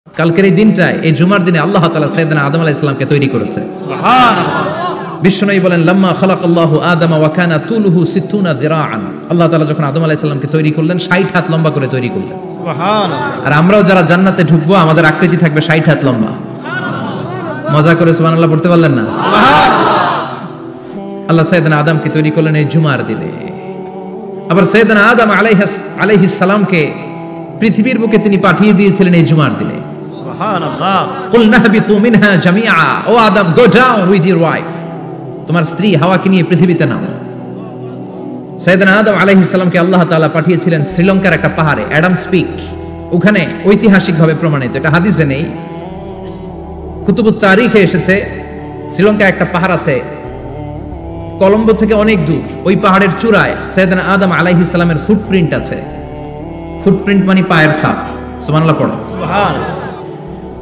কালকের এই দিনটায়, এই জুমার দিনে আল্লাহ তাআলা সাইয়েদনা আদম আলাইহিস সালামকে তৈরি করেছে। সুবহানাল্লাহ। বিশ্বনবী বলেন, লাম্মা খালাকাল্লাহু আদামা ওয়া কানা তুলুহু 60 যিরাআন। আল্লাহ তাআলা যখন আদম আলাইহিস সালামকে তৈরি করলেন 60 হাত লম্বা করে তৈরি করলেন। সুবহানাল্লাহ। আর আমরাও যারা জান্নাতে ঢুকবো আমাদের আকৃতি থাকবে 60 হাত লম্বা। মজা করে সুবহানাল্লাহ পড়তে পারলেন না? সুবহানাল্লাহ। আল্লাহ সাইয়েদনা আদমকে তৈরি করলেন এই জুমার দিনে। আবার সাইয়েদনা আদম আলাইহিস সালামকে পৃথিবীর বুকে তিনি পাঠিয়ে দিয়েছিলেন এই জুমার দিনে। সুবহানাল্লাহ। কুলনা হাবিতু মিনহা জামিআ, ও Adam go down with your wife, তোমার স্ত্রী হাওয়াকে নিয়ে পৃথিবীতে নামো। সাইয়েদনা আদম আলাইহিস সালামকে আল্লাহ তাআলা পাঠিয়েছিলেন শ্রীলঙ্কার একটা পাহাড়ে, অ্যাডামস পিক। ওখানে ঐতিহাসিকভাবে প্রমাণিত, এটা হাদিসে নেই, কুতুবুত তারিখে এসেছে। শ্রীলঙ্কায় একটা পাহাড় আছে, কলম্বো থেকে অনেক দূর। ওই পাহাড়ের চূড়ায় সাইয়েদনা আদম আলাইহিস সালামের ফুটপ্রিন্ট আছে। ফুটপ্রিন্ট মানে পায়ের ছাপ। সুবহানাল্লাহ পড়ো। সুবহানাল্লাহ।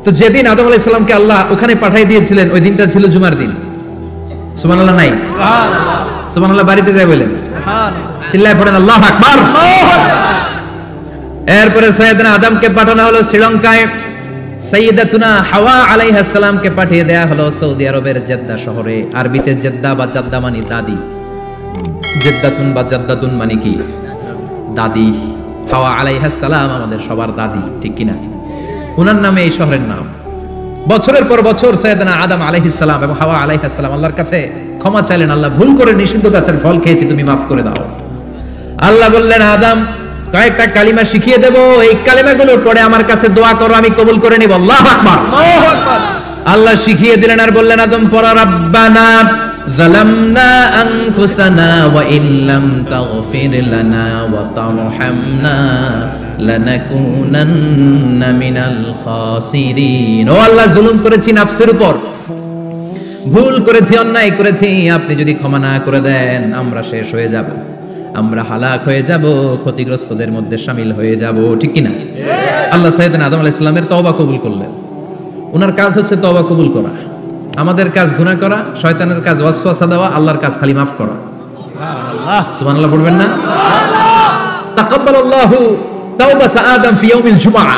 তো যেদিন আদম আলাইহিস সালামকে আল্লাহ ওখানে পাঠিয়ে দিয়েছিলেন ওই দিনটা ছিল জুমার দিন। সুবহানাল্লাহ নাই? সুবহানাল্লাহ। সুবহানাল্লাহ বাড়িতে যাই বলেন। সুবহানাল্লাহ। চিল্লায় পড়েন আল্লাহু আকবার। আল্লাহু আকবার। এরপরে সাইয়েদনা আদমকে পাঠানো হলো শ্রীলঙ্কায়। সাইয়্যিদাতুনা হাওয়া আলাইহিস সালামকে পাঠিয়ে দেয়া হলো সৌদি আরবের জেদ্দা শহরে। আরবিতে জেদ্দা বা জাদ্দা মানে দাদি। জেদ্দাতুন বা জাদ্দাতুন মানে কি? দাদি। হাওয়া আলাইহিস সালাম আমাদের সবার দাদি, ঠিক কি না? ওনার নামে এই শহরের নাম। বছরের পর বছর সাইয়েদনা আদম আলাইহিস সালাম এবং হাওয়া আলাইহিস সালাম আল্লাহর কাছে ক্ষমা চাইলেন, আল্লাহ ভুল করে নিষিদ্ধ গাছের ফল খেয়েছি, তুমি মাফ করে দাও। আল্লাহ বললেন, আদম কয়েকটা কালিমা শিখিয়ে দেব, এই কালিমাগুলো পড়ে আমার কাছে দোয়া করো, আমি কবুল করে নিব। আল্লাহু আকবার। আল্লাহু আকবার। আল্লাহ শিখিয়ে দিলেন আর বললেন, আদম পড়ো, রাব্বানা যালামনা আনফুসানা ওয়া ইল্লাম তাগফির লানা ওয়া তারহামনা লানাকুনান্না মিনাল খাসিরিন। ও আল্লাহ, জুলুম করেছি নফসের উপর, ভুল করেছি, অন্যায় করেছি, আপনি যদি ক্ষমা না করে দেন আমরা শেষ হয়ে যাব, আমরা হালাক হয়ে যাব, ক্ষতিগ্রস্তদের মধ্যে শামিল হয়ে যাব, ঠিক কি না? আল্লাহ সাইয়েদনা আদম আলাইহিস সালামের তওবা কবুল করলেন। ওনার কাজ হচ্ছে তওবা কবুল করা। আমাদের কাজ গুনাহ করা, শয়তানের কাজ ওয়াসওয়াসা দেওয়া, আল্লাহর কাজ খালি মাফ করা। সুবহানাল্লাহ। সুবহানাল্লাহ পড়বেন না? তাকাব্বালাল্লাহু তাওবাতা আদম ফি ইয়াউমিল জুমআহ।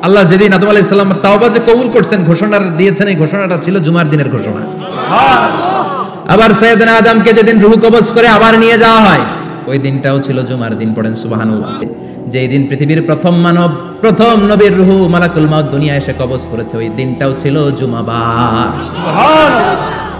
আল্লাহ যেদিন আদম আলাইহিস সালামের তওবা যে কবুল করছেন, ঘোষণা দিয়েছেন, এই ঘোষণাটা ছিল জুমার দিনের ঘোষণা। সুবহানাল্লাহ। আবার সাইয়েদনা আদমকে যেদিন রূহ কবজ করে আবার নিয়ে যাওয়া হয়, ওই দিনটাও ছিল জুমার দিন। পড়েন সুবহানাল্লাহ। যেই দিন পৃথিবীর প্রথম মানব, প্রথম নবীর রূহ মালাকুল মাউত দুনিয়ায় এসে কবজ করেছে, ওই দিনটাও ছিল জুমাবার। সুবহানাল্লাহ।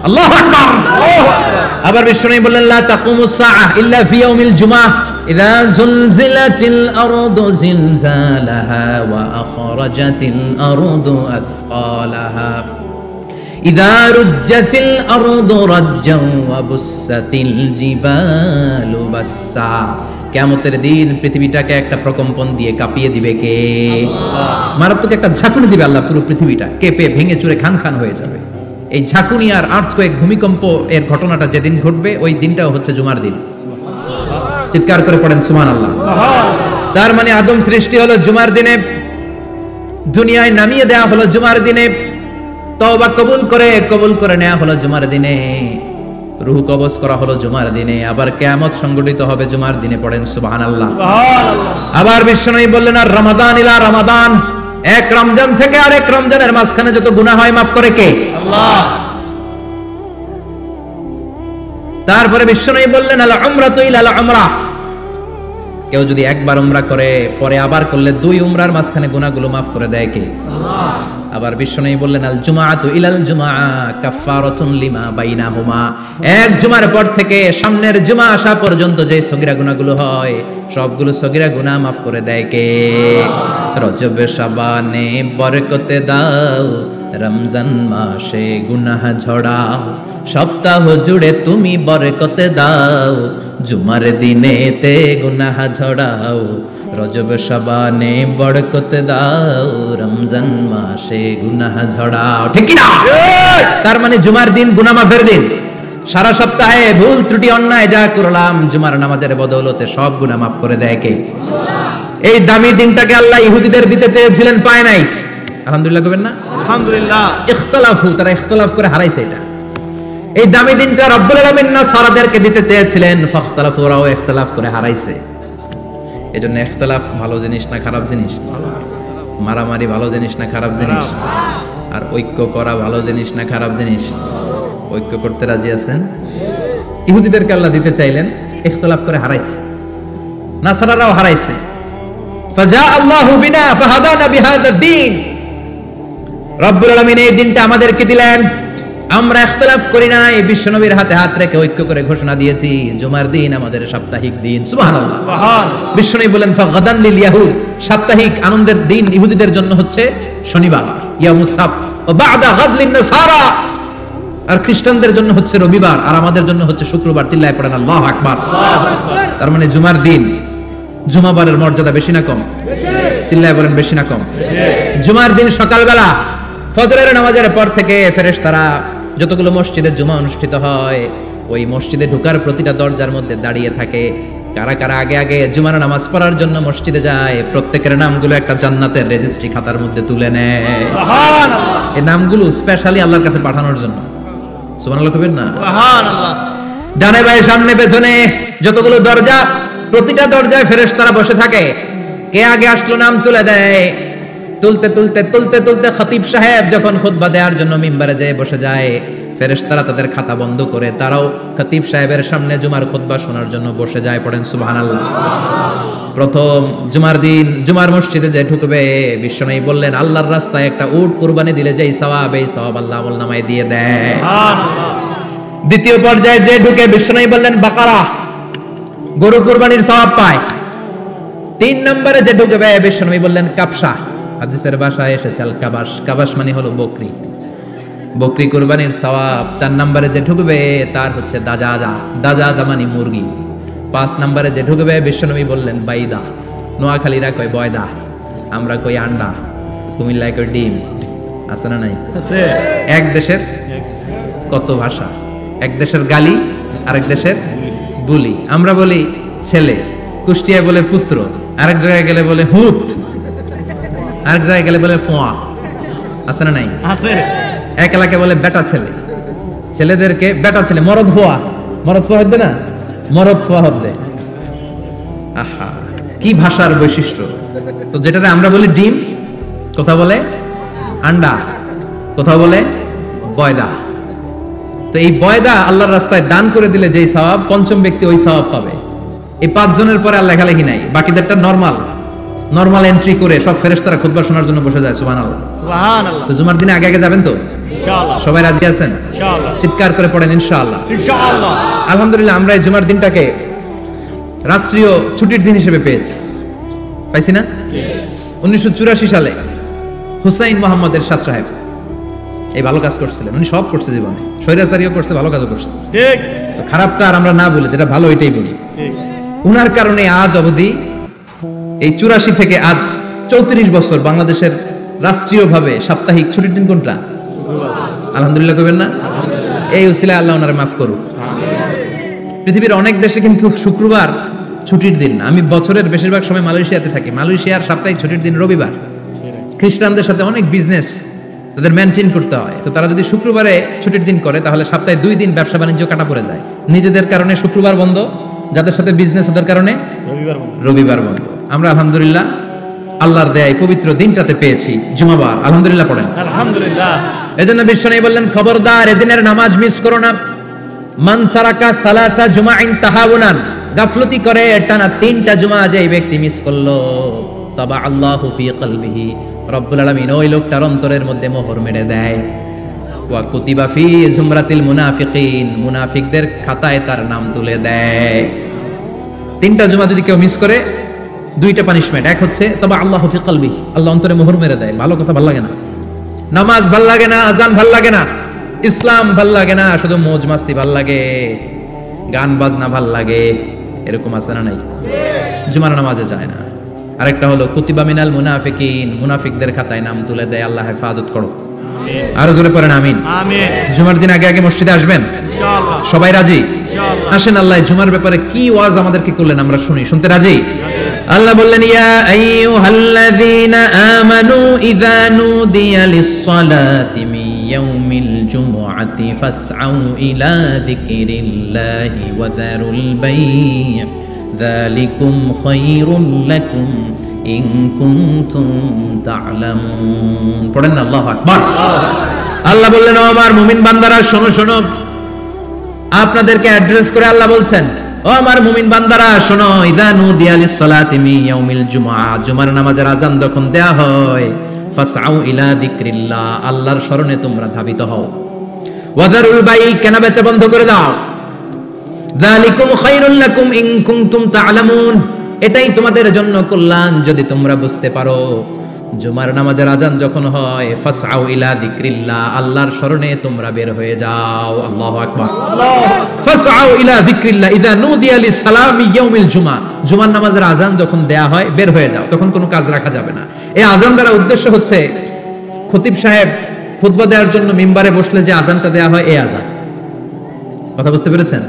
আল্লাহু আকবার। আল্লাহু আকবার। আবার বিশ্বনবী বললেন, লা তাকুমুস সাআহ ইল্লা ফি ইয়াউমিল জুমআহ ইযা যুলজিলাতিল আরদু জিলজালাহা ওয়া আখরাজাতিল আরদু আসকালাহা ইযা রুজ্জাতিল আরদু রাজ্জান ওয়া বুসাতিল জিবালু বাসসা। কিয়ামতের দিন পৃথিবীটাকে একটা প্রকম্পন দিয়ে কাঁপিয়ে দিবে কে? আল্লাহ। মারাত্মক একটা ঝাঁকুনি দিবে আল্লাহ, পুরো পৃথিবীটা কেঁপে ভেঙে চুরে খান খান হয়ে যাবে। এই ঝাঁকুনি আর আর্থকোয়েক, ভূমিকম্প এর ঘটনাটা যেদিন ঘটবে ওই দিনটাও হচ্ছে জুমার দিন। চিৎকার করে পড়েন সুবহানাল্লাহ। তার মানে আদম সৃষ্টি হলো জুমার দিনে, দুনিয়ায় নামিয়ে দেয়া হলো জুমার দিনে, তওবা কবুল করে নেওয়া হলো জুমার দিনে, রূহ কবজ করা হলো জুমার দিনে, আবার কিয়ামত সংগঠিত হবে জুমার দিনে। পড়েন সুবহানাল্লাহ। আবার বিশ্বনবী বললেন, আর রমাদান ইলা রমাদান, এক রমজান থেকে আরেক রমজানের মাঝখানে যত গুনাহ হয় মাফ করে কে? আল্লাহ। তারপরে বিশ্বনবী বললেন, আল উমরাতু ইলাল উমরাহ, কেউ যদি একবার উমরা করে পরে আবার করলে 2 উমরার মাঝখানে গুনাহগুলো মাফ করে দেয় কে? আল্লাহ। আবার বিশ্বনবী বললেন, আল জুমআতু ইলাল জুমআ কাফফারাতুন লিমা বাইনাহুমা, এক জুমার পর থেকে সামনের জুমা আসা পর্যন্ত যে সগীরা গুনাহগুলো হয় সবগুলো সগীরা গুনাহ মাফ করে দেয় কে? রজব শাবানে বরকতে দাও, রমজান মাসে গুনাহ ঝড়াও, সপ্তাহ জুড়ে তুমি বরকতে দাও, জুমার দিনেতে গুনাহ ঝড়াও, রজব শাবানে বরকতে দাও, রমজান মাসে গুনাহ ঝড়াও, ঠিক কি না? তার মানে জুমার দিন গুনাহ মাফের দিন। সারা সপ্তাহে ভুল ত্রুটি অন্যায় যা করলাম জুমার নামাজের বদৌলতে সব গুনাহ মাফ করে দেয় কে? আল্লাহ। এই দামি দিনটাকে আল্লাহ ইহুদিদের দিতে চেয়েছিলেন, পায় নাই। আলহামদুলিল্লাহ কবেন না? আলহামদুলিল্লাহ। ইখতিলাফু, তারা ইখতিলাফ করে হারাইছে এটা। এই দামি দিনটা রব্বুল আলামিন নাসারাদেরকে দিতে চেয়েছিলেন, ফাখতালাফু, ওরাও ইখতিলাফ করে হারাইছে। এজন্য ইখতিলাফ ভালো জিনিস না খারাপ জিনিস? মারামারি ভালো জিনিস না খারাপ জিনিস? আর ঐক্য করা ভালো জিনিস না খারাপ জিনিস? ঐক্য করতে রাজি আছেন? ইহুদিদেরকে আল্লাহ দিতে চাইলেন, ইখতিলাফ করে হারাইছে। নাসারারাও হারাইছে। ফাজা আল্লাহু বিনা ফাহাদানা বিহাদা দ্বীন। রব্বুল আলামিন এই দিনটা আমাদেরকে দিলেন, আমরা ইখতিলাফ করি না, এই বিশ্বনবীর হাতে হাত রেখে ঐক্য করে ঘোষণা দিয়েছি জুমার দিন আমাদের সাপ্তাহিক দিন। সুবহানাল্লাহ। বিশ্বনবী বলেন ফাগাদান লিল ইয়াহুদ, সাপ্তাহিক আনন্দের দিন ইহুদিদের জন্য হচ্ছে শনিবার, ইয়ামুস সাবত, ওয়া বা'দা গাদ লিন নাসারা, আর খ্রিস্টানদের জন্য হচ্ছে রবিবার, আর আমাদের জন্য হচ্ছে শুক্রবার। চিল্লায় পড়েন আল্লাহু আকবার। তার মানে জুমার দিন, জুমাবারের মর্যাদা বেশি না কম? চিল্লায় বলেন বেশি না কম? জুমার দিন সকালবেলা ফজরের নামাজের পর থেকে ফেরেশতারা যতগুলো মসজিদে জুমা অনুষ্ঠিত হয় ওই মসজিদে ঢোকার প্রতিটা দরজার মধ্যে দাঁড়িয়ে থাকে। কারা কারা আগে আগে জুমার নামাজ পড়ার জন্য মসজিদে যায়, প্রত্যেকের নামগুলো একটা জান্নাতের রেজিস্ট্রি খাতার মধ্যে তুলে নেয়। সুবহানাল্লাহ। এই নামগুলো স্পেশালি আল্লাহর কাছে পাঠানোর জন্য। সুবহানাল্লাহ কইবেন না? সুবহানাল্লাহ। ডানে বায়ে সামনে পেছনে যতগুলো দরজা, প্রতিটা দরজায় ফেরেশতারা বসে থাকে। কে আগে আসলো নাম তুলে দেয়। তুলতে তুলতে তুলতে তুলতে খতিব সাহেব যখন খুতবা দেওয়ার জন্য মিম্বারে যেয়ে বসে যায়, ফেরেশতারা তাদের খাতা বন্ধ করে তারাও খতিব সাহেবের সামনে জুমার খুতবা শোনার জন্য বসে যায়। পড়েন সুবহানাল্লাহ। প্রথম জুমার দিন জুমার মসজিদে যে ঢুকবে, বিশ্বনবী বললেন আল্লাহর রাস্তায় একটা উট কুরবানি দিলে যেই সওয়াব, এই সওয়াব আল্লাহ আমলনামায় দিয়ে দেয়। দ্বিতীয় পর্যায়ে যে ঢুকে, বিশ্বনবী বললেন বাকারা, গরু কুরবানির সওয়াব পায়। 3 নম্বরে যে ঢুকবে, বিশ্বনবী বললেন কাবসা, হাদিসের ভাষায় এসেছে আল কাবাস, কাবাস মানে হলো বকরি, বকরি কুরবানির সওয়াব। 4 নম্বরে যে ঢুকবে তার হচ্ছে দাজাজা, দাজাজা মানে মুরগি। 5 নম্বরে যে ঢুকবে, বিশ্বনবী বললেন বাইদা, নোয়াখালীরা কয় বয়দা, আমরা কই আন্ডা, কুমিল্লায় কই ডিম। আছে না নাই? আছে। এক দেশের কত ভাষা, এক দেশের গালি আরেক দেশের বুলি। আমরা বলি ছেলে, কুষ্টিয়ায় বলে পুত্র, আরেক জায়গায় গেলে বলে হুত, আরেক জায়গায় গেলে বলে ফোয়া। আছে না নাই? আছে। এক এলাকায় বলে বেটা ছেলে, ছেলেদেরকে বেটা ছেলে, মরদ ফোয়া, মরদ ফোয়া হচ্ছে না, মরদ ফোয়া হচ্ছে। আহা, কি ভাষার বৈশিষ্ট্য। তো যেটা আমরা বলি ডিম, কোথাও বলে আন্ডা, কোথাও বলে বয়দা। তো এই বয়দা আল্লাহর রাস্তায় দান করে দিলে যেই সওয়াব, পঞ্চম ব্যক্তি ওই সওয়াব পাবে। এই 5 জনের পরে আর লেখালেখি নাই, বাকিদেরটা নরমাল এন্ট্রি করে সব ফেরেশতারা খুতবা শোনার জন্য বসে যায়। সুবহানাল্লাহ। সুবহানাল্লাহ। তো জুমার দিনে আগে আগে যাবেন তো ইনশাআল্লাহ? সবাই রাজি আছেন? ইনশাআল্লাহ। চিৎকার করে পড়েন ইনশাআল্লাহ। ইনশাআল্লাহ। আলহামদুলিল্লাহ, আমরা এই জুমার দিনটাকে রাষ্ট্রীয় ছুটির দিন হিসেবে পেয়েছি, পাইছি না? 1984 সালে হুসাইন মোহাম্মদ এরশাদ সাহেব এই ভালো কাজ করছিলেন। উনি সব করছে জীবনে, স্বৈরাচারীও করছে, ভালো কাজও করছে। ঠিক। তো খারাপটা আর আমরা না বলি, যেটা ভালো এটাই বলি। ঠিক। উনার কারণে আজ অবধি এই 84 থেকে আজ 34 বছর বাংলাদেশের রাষ্ট্রীয়ভাবে সাপ্তাহিক ছুটির দিন কোনটা? আলহামদুলিল্লাহ কইবেন না? এই উসিলায় আল্লাহ ওনারে মাফ করুক। পৃথিবীর অনেক দেশে কিন্তু শুক্রবার ছুটির দিন না। আমি বছরের বেশিরভাগ সময় মালয়েশিয়াতে থাকি। মালয়েশিয়ার সাপ্তাহিক ছুটির দিন রবিবার। খ্রিস্টানদের সাথে অনেক বিজনেস তাদের মেনটেন করতে হয়। তো তারা যদি শুক্রবারে ছুটির দিন করে, তাহলে সপ্তাহে 2 দিন ব্যবসা বাণিজ্য কাটা পড়ে যায়। নিজেদের কারণে শুক্রবার বন্ধ, যাদের সাথে বিজনেস ওদের কারণে রবিবার বন্ধ। আমরা আলহামদুলিল্লাহ আল্লাহর দেয় পবিত্র দিনটাতে পেয়েছি জুমাবার। আলহামদুলিল্লাহ পড়েন আলহামদুলিল্লাহ। এজন্য বিশ্বনবী বললেন খবরদার এদিনের নামাজ মিস করো না। মান তারাকা সালাসা জুমাইন তাহাউনান, গাফলতি করে টানা 3টা জুমা যে ব্যক্তি মিস করলো, তাবা আল্লাহু ফি কলবিহি, রব্বুল আলামিন ওই লোকটার অন্তরের মধ্যে মোহর মেরে দেয়। ওয়া কুতিবা ফি জুমরাতিল মুনাফিকিন, মুনাফিকদের খাতায় তার নাম তুলে দেয়। 3টা জুমা যদি কেউ মিস করে, 2টা পানিশমেন্ট। এক হচ্ছে তবে আল্লাহ ফি কলবি, আল্লাহ অন্তরে মোহর মেরে দেয়। ভালো কথা ভাল লাগে না, নামাজ ভাল লাগে না, আজান ভাল লাগে না, ইসলাম ভাল লাগে না, শুধু মৌজ মাস্তি ভাল লাগে, গান বাজনা ভাল লাগে, এরকম আছে না নাই? জুমার নামাজে যায় না। আরেকটা হলো কুতিবা মিনাল মুনাফিকিন, মুনাফিকদের খাতায় নাম তুলে দেয়। আল্লাহ হেফাজত করো। আরো জোরে পড়েন আমিন। আমিন। জুমার দিন আগে আগে মসজিদে আসবেন ইনশাআল্লাহ। সবাই রাজি? ইনশাআল্লাহ। আসেন আল্লাহ জুমার ব্যাপারে কি ওয়াজ আমাদেরকে করলেন আমরা শুনি। শুনতে রাজি? আল্লাহ বললেন ইয়া আইয়ুহাল্লাযীনা আমানু ইযা নুদিয়া লিস-সালাতি মিন ইয়াউমিল জুমআতি ফাসআউ ইলা যিকরিল্লাহি ওয়া যারুল বাই' যালিকুম খায়রুল লাকুম ইন কুনতুম তা'লামুন। পড়েন না আল্লাহু আকবার। আল্লাহ বললেন, ও আমার মুমিন বান্দারা শোনো শোনো। আপনাদেরকে অ্যাড্রেস করে আল্লাহ বলছেন, ও আমার মুমিন বান্দারা শোনো, ইযা নুদিয়া লিস-সালাতি মিন ইয়াউমিল জুমআ, জুমার নামাজের আযান যখন দেয়া হয়, ফাসআউ ইলা যিকরিল্লাহ, আল্লাহর স্মরণে তোমরা ধাবিত হও। ওয়াযারুল বাই, কেনা বেচা বন্ধ করে দাও। যালিকুম খায়রুল লাকুম ইন কুনতুম তা'লামুন, এটাই তোমাদের জন্য কল্যাণ যদি তোমরা বুঝতে পারো। জুমার নামাজের আযান যখন হয়, ফাসআউ ইলা যিকরিল্লাহ, আল্লাহর স্মরণে তোমরা বের হয়ে যাও। আল্লাহু আকবার। ফাসআউ ইলা যিকরিল্লাহ ইযা নুদিয়া লিস-সালামি ইয়াউমিল জুমআ, জুমার নামাজের আযান যখন দেয়া হয় বের হয়ে যাও, তখন কোনো কাজ রাখা যাবে না। এই আযান দ্বারা উদ্দেশ্য হচ্ছে খতিব সাহেব খুতবা দেওয়ার জন্য মিম্বারে বসলে যে আযানটা দেয়া হয়, এই আযান। কথা বুঝতে পেরেছেন?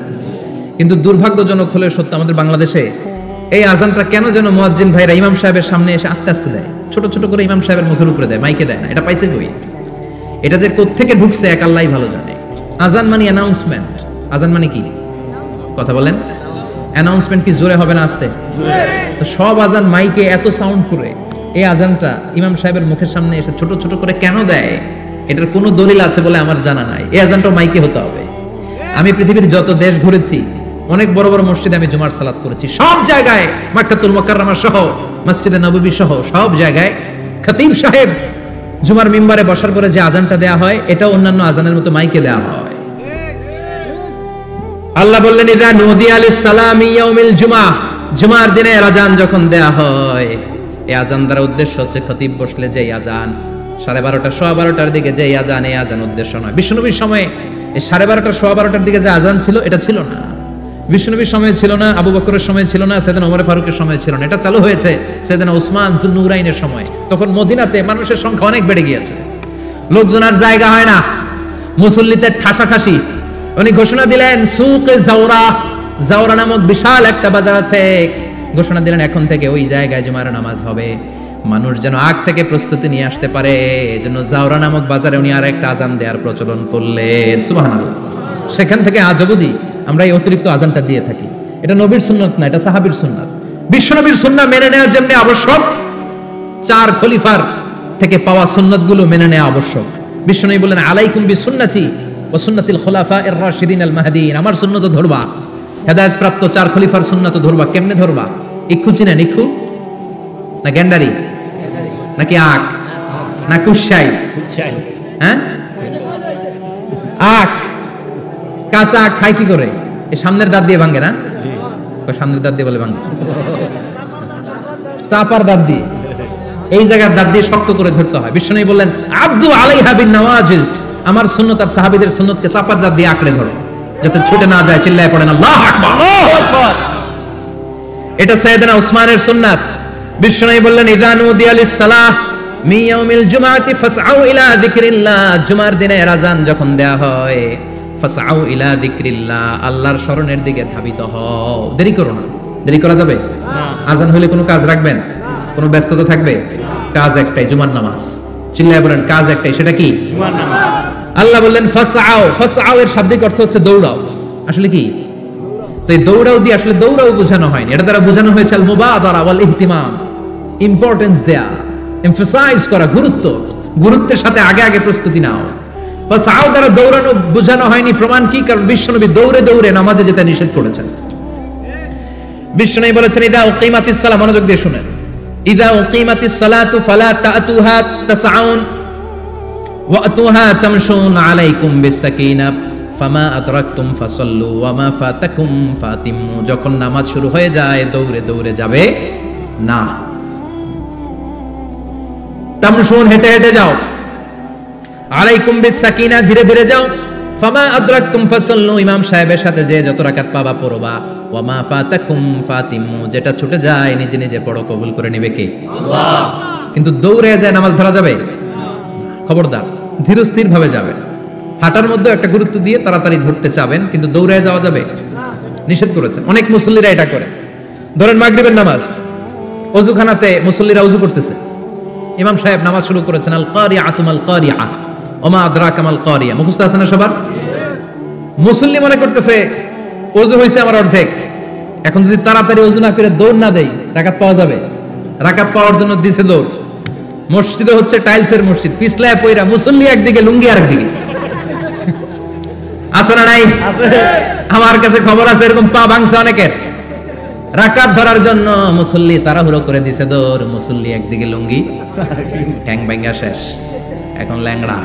কিন্তু দুর্ভাগ্যজনক হলে সত্য, আমাদের বাংলাদেশে এই আযানটা কেন যেন মুয়াজ্জিন ভাইরা ইমাম সাহেবের সামনে এসে আস্তে আস্তে দেয়, ছোট ছোট করে ইমাম সাহেবের মুখের উপরে দেয়, মাইকে দেয় না। এটা পাইছে কই? এটা যে কোত্থেকে ঢুকছে এক আল্লাহই ভালো জানে। আযান মানে অ্যানাউন্সমেন্ট। আযান মানে কি? কথা বলেন। অ্যানাউন্সমেন্ট কি জোরে হবে না আস্তে? তো সব আযান মাইকে এত সাউন্ড করে, এই আযানটা ইমাম সাহেবের মুখের সামনে এসে ছোট ছোট করে কেন দেয়? এটার কোনো দলিল আছে বলে আমার জানা নাই। এই আযানটা মাইকে হতে হবে। আমি পৃথিবীর যত দেশ ঘুরেছি, অনেক বড় বড় মসজিদে আমি জুমার সালাত করেছি, সব জায়গায় মক্কাতুল মুকাররমা সহ মসজিদে নববী সহ সব জায়গায় খতিব সাহেব জুমার মিম্বারে বসার পরে যে আযানটা দেয়া হয়, এটা অন্যান্য আযানের মতো মাইকে দেয়া হয়। আল্লাহ বললেন, ইযা নুদিয়া লিস-সালামি ইয়াউমিল জুমআ, জুমার দিনে আযান যখন দেয়া হয়, এই আযান দ্বারা উদ্দেশ্য হচ্ছে খতিব বসলে যে আযান 12:30 12:15 দিকে যে আযান, এই আযান উদ্দেশ্য নয়। বিশ্বনবীর সময়ে এই 12:30 12:15 দিকে যে আযান ছিল, এটা ছিল না। বিশ্বনবীর সময় ছিল না, আবু বকরের সময় ছিল না, সাইয়েদনা ওমর ফারুকের সময় ছিল না। এটা চালু হয়েছে সাইয়েদনা উসমান যুন্নুরাইনের সময়। তখন মদিনাতে মানুষের সংখ্যা অনেক বেড়ে গিয়েছে, লোকজন আর জায়গা হয় না, মুসল্লিদের ঠাসাঠাসি। উনি ঘোষণা দিলেন, সুকে জাওরা, জাওরা নামক বিশাল একটা বাজার আছে, ঘোষণা দিলেন এখন থেকে ওই জায়গায় জুমার নামাজ হবে। মানুষ যেন আগ থেকে প্রস্তুতি নিয়ে আসতে পারে, এজন্য জাওরা নামক বাজারে উনি আর একটা আযান দেওয়ার প্রচলন করলেন। সুবহানাল্লাহ। সেখান থেকে আজ অবধি আমরা এই অতিরিক্ত আযানটা দিয়ে থাকি। এটা নবীর সুন্নাত না, এটা সাহাবীর সুন্নাত। বিশ্বনবীর সুন্নাহ মেনে নেওয়ার জন্য আবশ্যক 4 খলিফার থেকে পাওয়া সুন্নাতগুলো মেনে নেওয়া আবশ্যক। বিশ্বনবী বলেন, আলাইকুম বিসুন্নতি ওয়া সুন্নাতিল খুলাফায়ে রাশিদিন আল মাহদিয়িন, আমার সুন্নাত ধরবা, হেদায়েত প্রাপ্ত 4 খলিফার সুন্নাত ধরবা। কেমনে ধরবা? ইক্ষু চিনেন? ইক্ষু না গ্যান্ডারি নাকি আখ না কুশাই? হ্যাঁ, আখ। কাঁচা আখ খায় কি করে? এই সামনের দাঁত দিয়ে ভাঙে না? সামনের দাঁত দিয়ে বলে ভাঙে, চাপার দাঁত দিয়ে, এই জায়গার দাঁত দিয়ে শক্ত করে ধরতে হয়। বিশ্বনবী বললেন, আব্দু আলাইহা বিন নওয়াজিজ, আমার সুন্নাত আর সাহাবীদের সুন্নাতকে চাপার দাঁত দিয়ে আঁকড়ে ধরো, যাতে ছুটে না যায়। চিল্লায় পড়েন আল্লাহু আকবার। এটা সাইয়েদনা উসমানের সুন্নাত। বিশ্বনবী বললেন, ইযা নুদিয়া লিস-সালাহ মিন ইয়াউমিল জুমআতি ফাসআউ ইলা যিকরিল্লাহ, জুমার দিনে আযান যখন দেয়া হয়, ফাসআউ ইলা যিকরিল্লাহ, আল্লাহর স্মরণের দিকে ধাবিত হও। দেরি করো না। দেরি করা যাবে না। আযান হলে কোনো কাজ রাখবেন? কোনো ব্যস্ততা থাকবে? কাজ একটাই, জুমার নামাজ। চিল্লায় বলেন, কাজ একটাই, সেটা কি? জুমার নামাজ। আল্লাহ বললেন ফাসআউ, ফাসআউ এর শাব্দিক অর্থ হচ্ছে দৌড়াও। আসলে কি? তো এই দৌড়াও দিয়ে আসলে দৌড়াও বোঝানো হয়নি, এটা দ্বারা বোঝানো হয়েছে আল মুবাদারা ওয়াল ইহতিমাম, ইম্পর্টেন্স দেয়া, এমফাসাইজ করা, গুরুত্ব, গুরুত্বের সাথে আগে আগে প্রস্তুতি নাও। ফাসআউ দ্বারা দৌড়ানো বোঝানো হয়নি। প্রমাণ কি? কারণ বিশ্বনবী দৌড়ে দৌড়ে নামাজে যেতে নিষেধ করেছেন। বিশ্বনবী বলেছেন, ইযা উকিমাতিস সালাহ, মনোযোগ দিয়ে শুনেন, ইযা উকিমাতিস সালাতু ফালা তা'তুহা তাসআউন ওয়া আতুহা তামশুন আলাইকুম বিসাকিনাহ ফামা আদরাকতুম ফাসাল্লু ওয়া মা ফাতাকুম ফাতিমু, যখন নামাজ শুরু হয়ে যায় দৌড়ে দৌড়ে যাবে না, তামশুন হেঁটে হেঁটে যাও, আলাইকুম বিসাকিনাহ ধীরে ধীরে যাও, ফামা আদরাকতুম ফাসাল্লু ইমাম সাহেবের সাথে যে যত রাকাত পাবা পড়বা, ওয়া মা ফাতাকুম ফাতিমু যেটা ছুটে যায় নিজে নিজে পড়ো, কবুল করে নেবে কে? আল্লাহ। কিন্তু দৌড়ে যায় নামাজ ধরা যাবে? খবরদার, ধীর স্থির ভাবে যাবেন। হাঁটার মধ্যে একটা গুরুত্ব দিয়ে তাড়াতাড়ি ধরতে চাবেন, কিন্তু দৌড়ে যাওয়া যাবে নিষেধ করেছেন। অনেক মুসল্লিরা এটা করে। ধরেন মাগরিবের নামাজ, ওযুখানাতে মুসল্লিরা ওযু করতেছে, ইমাম সাহেব নামাজ শুরু করেছেন, আল কারিআতু মাল কারিআ ওমা আদরাকা মাল কারিআ, মুখস্থ আছে না সবার? মুসল্লি মনে করতেছে ওযু হইছে আমার অর্ধেক, এখন যদি তাড়াতাড়ি ওযু না করে দৌড় না দেই রাকাত পাওয়া যাবে? রাকাত পাওয়ার জন্য দিছে দৌড়। মসজিদে হচ্ছে টাইলসের মসজিদ, পিছলায় পয়রা মুসল্লি একদিকে, লুঙ্গি আরেকদিকে। আছে না নাই? আমার কাছে খবর আছে এরকম পা ভাঙছে অনেকের। রাকাত ধরার জন্য মুসল্লি তাড়াহুড়ো করে দিছে দৌড়, মুসল্লি একদিকে লুঙ্গি, ঠ্যাং ভাঙা শেষ, এখন ল্যাংড়া।